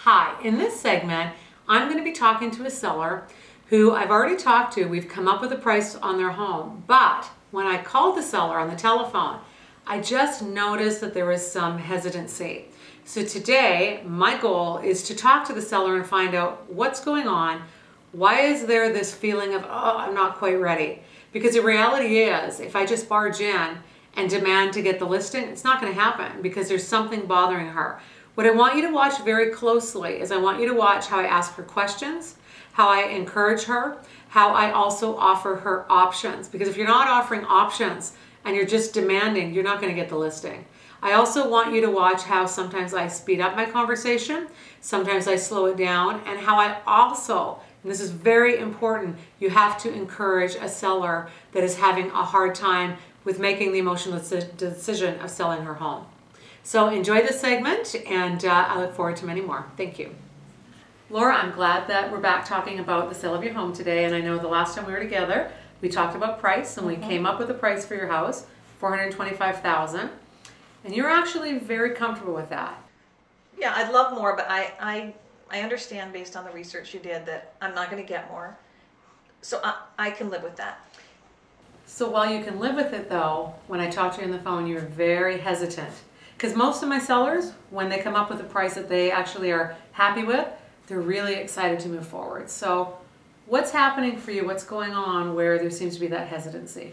Hi, in this segment, I'm going to be talking to a seller who I've already talked to. We've come up with a price on their home, but when I called the seller on the telephone, I just noticed that there was some hesitancy. So today, my goal is to talk to the seller and find out what's going on. Why is there this feeling of, oh, I'm not quite ready? Because the reality is, if I just barge in and demand to get the listing, it's not going to happen because there's something bothering her. What I want you to watch very closely is I want you to watch how I ask her questions, how I encourage her, how I also offer her options. Because if you're not offering options and you're just demanding, you're not going to get the listing. I also want you to watch how sometimes I speed up my conversation, sometimes I slow it down, and how I also, and this is very important, you have to encourage a seller that is having a hard time with making the emotional decision of selling her home. So enjoy this segment, and I look forward to many more. Thank you. Laura, I'm glad that we're back talking about the sale of your home today, and I know the last time we were together, we talked about price, and we came up with a price for your house, $425,000, and you're actually very comfortable with that. Yeah, I'd love more, but I understand based on the research you did that I'm not going to get more, so I can live with that. So while you can live with it, though, when I talked to you on the phone, you were very hesitant. Because most of my sellers, when they come up with a price that they actually are happy with, they're really excited to move forward. So what's happening for you? What's going on where there seems to be that hesitancy?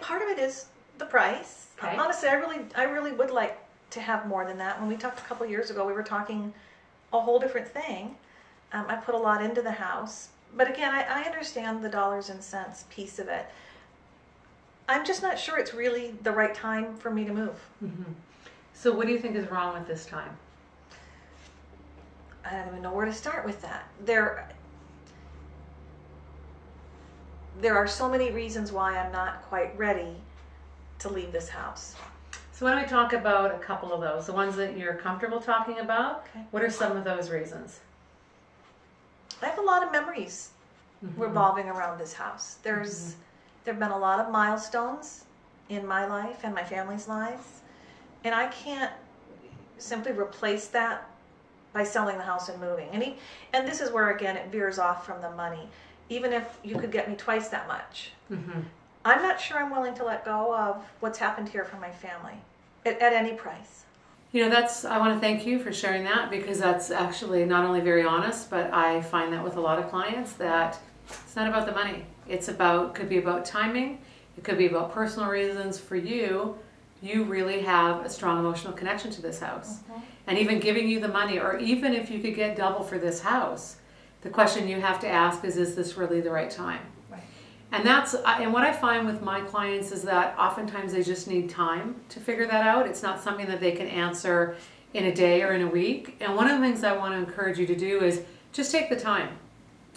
Part of it is the price. Okay. Honestly, I really would like to have more than that. When we talked a couple years ago, we were talking a whole different thing. I put a lot into the house. But again, I understand the dollars and cents piece of it. I'm just not sure it's really the right time for me to move. So what do you think is wrong with this time? I don't even know where to start with that. There are so many reasons why I'm not quite ready to leave this house. So why don't we talk about a couple of those, the ones that you're comfortable talking about. Okay. What are some of those reasons? I have a lot of memories revolving around this house. There have been a lot of milestones in my life and my family's lives, and I can't simply replace that by selling the house and moving. And this is where, again, it veers off from the money. Even if you could get me twice that much, I'm not sure I'm willing to let go of what's happened here for my family at any price. You know, I want to thank you for sharing that, because that's actually not only very honest, but I find that with a lot of clients that it's not about the money. Could be about timing. It could be about personal reasons for you. You really have a strong emotional connection to this house. And even giving you the money, or even if you could get double for this house, the question you have to ask is this really the right time? Right. And what I find with my clients is that oftentimes they just need time to figure that out. It's not something that they can answer in a day or in a week. And one of the things I want to encourage you to do is just take the time.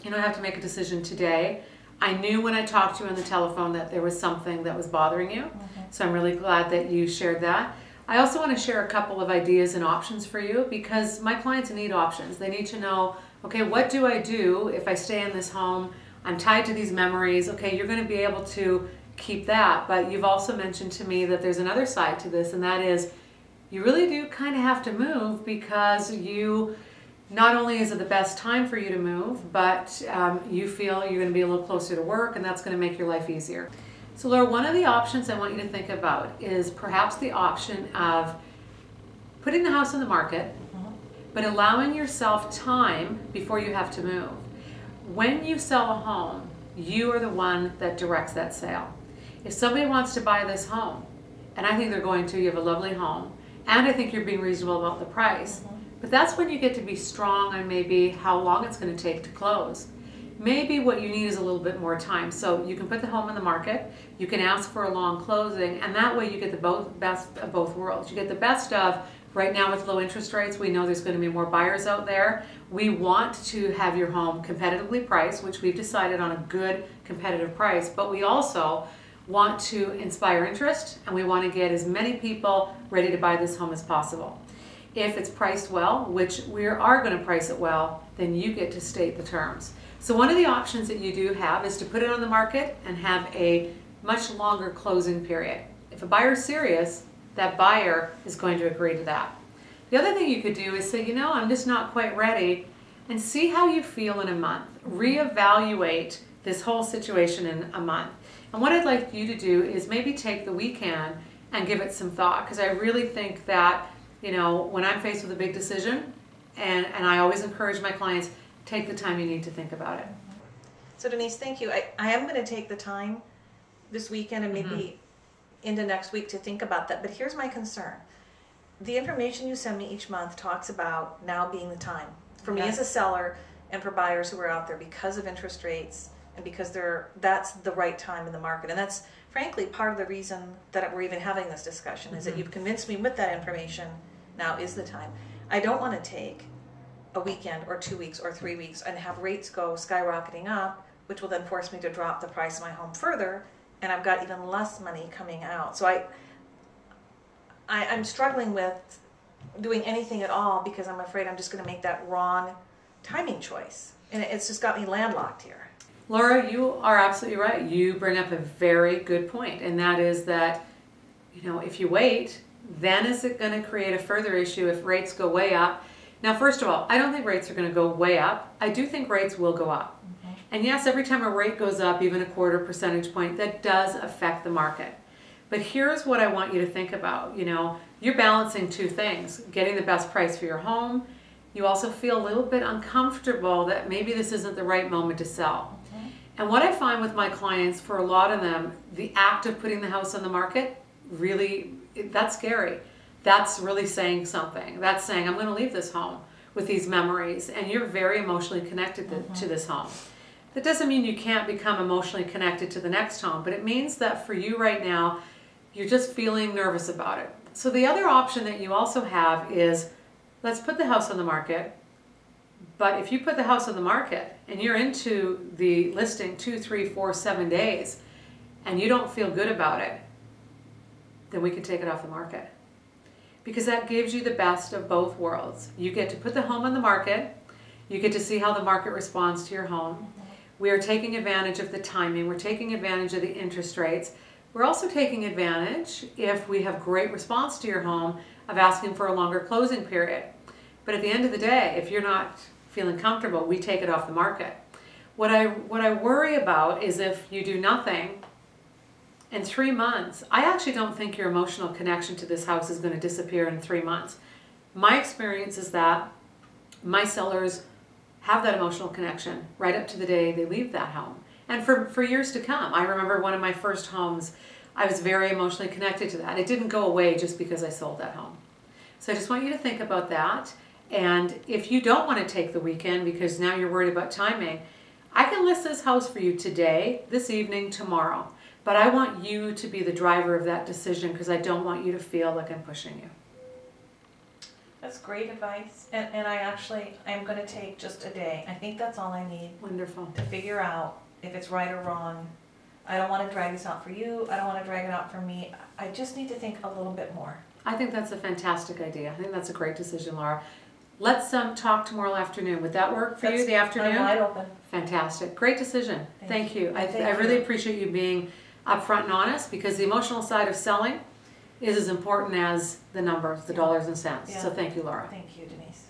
You don't have to make a decision today. I knew when I talked to you on the telephone that there was something that was bothering you. So I'm really glad that you shared that. I also want to share a couple of ideas and options for you, because my clients need options. They need to know, okay, what do I do if I stay in this home? I'm tied to these memories. Okay, you're going to be able to keep that, but you've also mentioned to me that there's another side to this, and that is you really do kind of have to move, because not only is it the best time for you to move, but you feel you're going to be a little closer to work, and that's going to make your life easier. So Laura, one of the options I want you to think about is perhaps the option of putting the house on the market, but allowing yourself time before you have to move. When you sell a home, you are the one that directs that sale. If somebody wants to buy this home, and I think they're going to, you have a lovely home, and I think you're being reasonable about the price, but that's when you get to be strong on maybe how long it's going to take to close. Maybe what you need is a little bit more time. So you can put the home on the market, you can ask for a long closing, and that way you get the best of both worlds. You get the best of, right now with low interest rates, we know there's going to be more buyers out there. We want to have your home competitively priced, which we've decided on a good competitive price, but we also want to inspire interest, and we want to get as many people ready to buy this home as possible. If it's priced well, which we are going to price it well, then you get to state the terms. So one of the options that you do have is to put it on the market and have a much longer closing period. If a buyer is serious, that buyer is going to agree to that. The The other thing you could do is say, you know, I'm just not quite ready, and see how you feel in a month. Reevaluate this whole situation in a month. And what I'd like you to do is maybe take the weekend and give it some thought, because I really think that, you know, when I'm faced with a big decision, and I always encourage my clients, take the time you need to think about it. So Denise, thank you. I am going to take the time this weekend and maybe into next week to think about that. But here's my concern. The information you send me each month talks about now being the time. For me as a seller and for buyers who are out there because of interest rates and because that's the right time in the market. And that's frankly part of the reason that we're even having this discussion is that you've convinced me with that information, now is the time. I don't want to take a weekend or 2 weeks or 3 weeks and have rates go skyrocketing up, which will then force me to drop the price of my home further, and I've got even less money coming out. So I'm struggling with doing anything at all because I'm afraid I'm just going to make that wrong timing choice. And it's just got me landlocked here. Laura, you are absolutely right. You bring up a very good point, and that is that, you know, if you wait, then is it going to create a further issue if rates go way up? Now, first of all, I don't think rates are going to go way up. I do think rates will go up. And yes, every time a rate goes up, even a 1/4 percentage point, that does affect the market. But here's what I want you to think about. You know, you're balancing two things, getting the best price for your home. You also feel a little bit uncomfortable that maybe this isn't the right moment to sell. And what I find with my clients, for a lot of them, the act of putting the house on the market, really, that's scary. That's really saying something. That's saying, I'm going to leave this home with these memories, and you're very emotionally connected to this home. That doesn't mean you can't become emotionally connected to the next home, but it means that for you right now, you're just feeling nervous about it. So the other option that you also have is, let's put the house on the market. But if you put the house on the market and you're into the listing 2, 3, 4, 7 days and you don't feel good about it, then we can take it off the market. Because that gives you the best of both worlds. You get to put the home on the market. You get to see how the market responds to your home. We are taking advantage of the timing. We're taking advantage of the interest rates. We're also taking advantage, if we have great response to your home, of asking for a longer closing period. But at the end of the day, if you're not feeling comfortable, we take it off the market. What I worry about is if you do nothing in 3 months, I actually don't think your emotional connection to this house is going to disappear in 3 months. My experience is that my sellers have that emotional connection right up to the day they leave that home. And for years to come. I remember one of my first homes, I was very emotionally connected to that. It didn't go away just because I sold that home. So I just want you to think about that. And if you don't want to take the weekend because now you're worried about timing, I can list this house for you today, this evening, tomorrow. But I want you to be the driver of that decision because I don't want you to feel like I'm pushing you. That's great advice. And I'm going to take just a day. I think that's all I need. Wonderful. To figure out if it's right or wrong. I don't want to drag this out for you. I don't want to drag it out for me. I just need to think a little bit more. I think that's a fantastic idea. I think that's a great decision, Laura. Let's talk tomorrow afternoon. Would that work for you, the afternoon? I'm wide open. Fantastic. Great decision. Thank you. I Thank really you. appreciate you being upfront and honest, because the emotional side of selling is as important as the numbers, the dollars and cents. Yeah. So thank you, Laura. Thank you, Denise.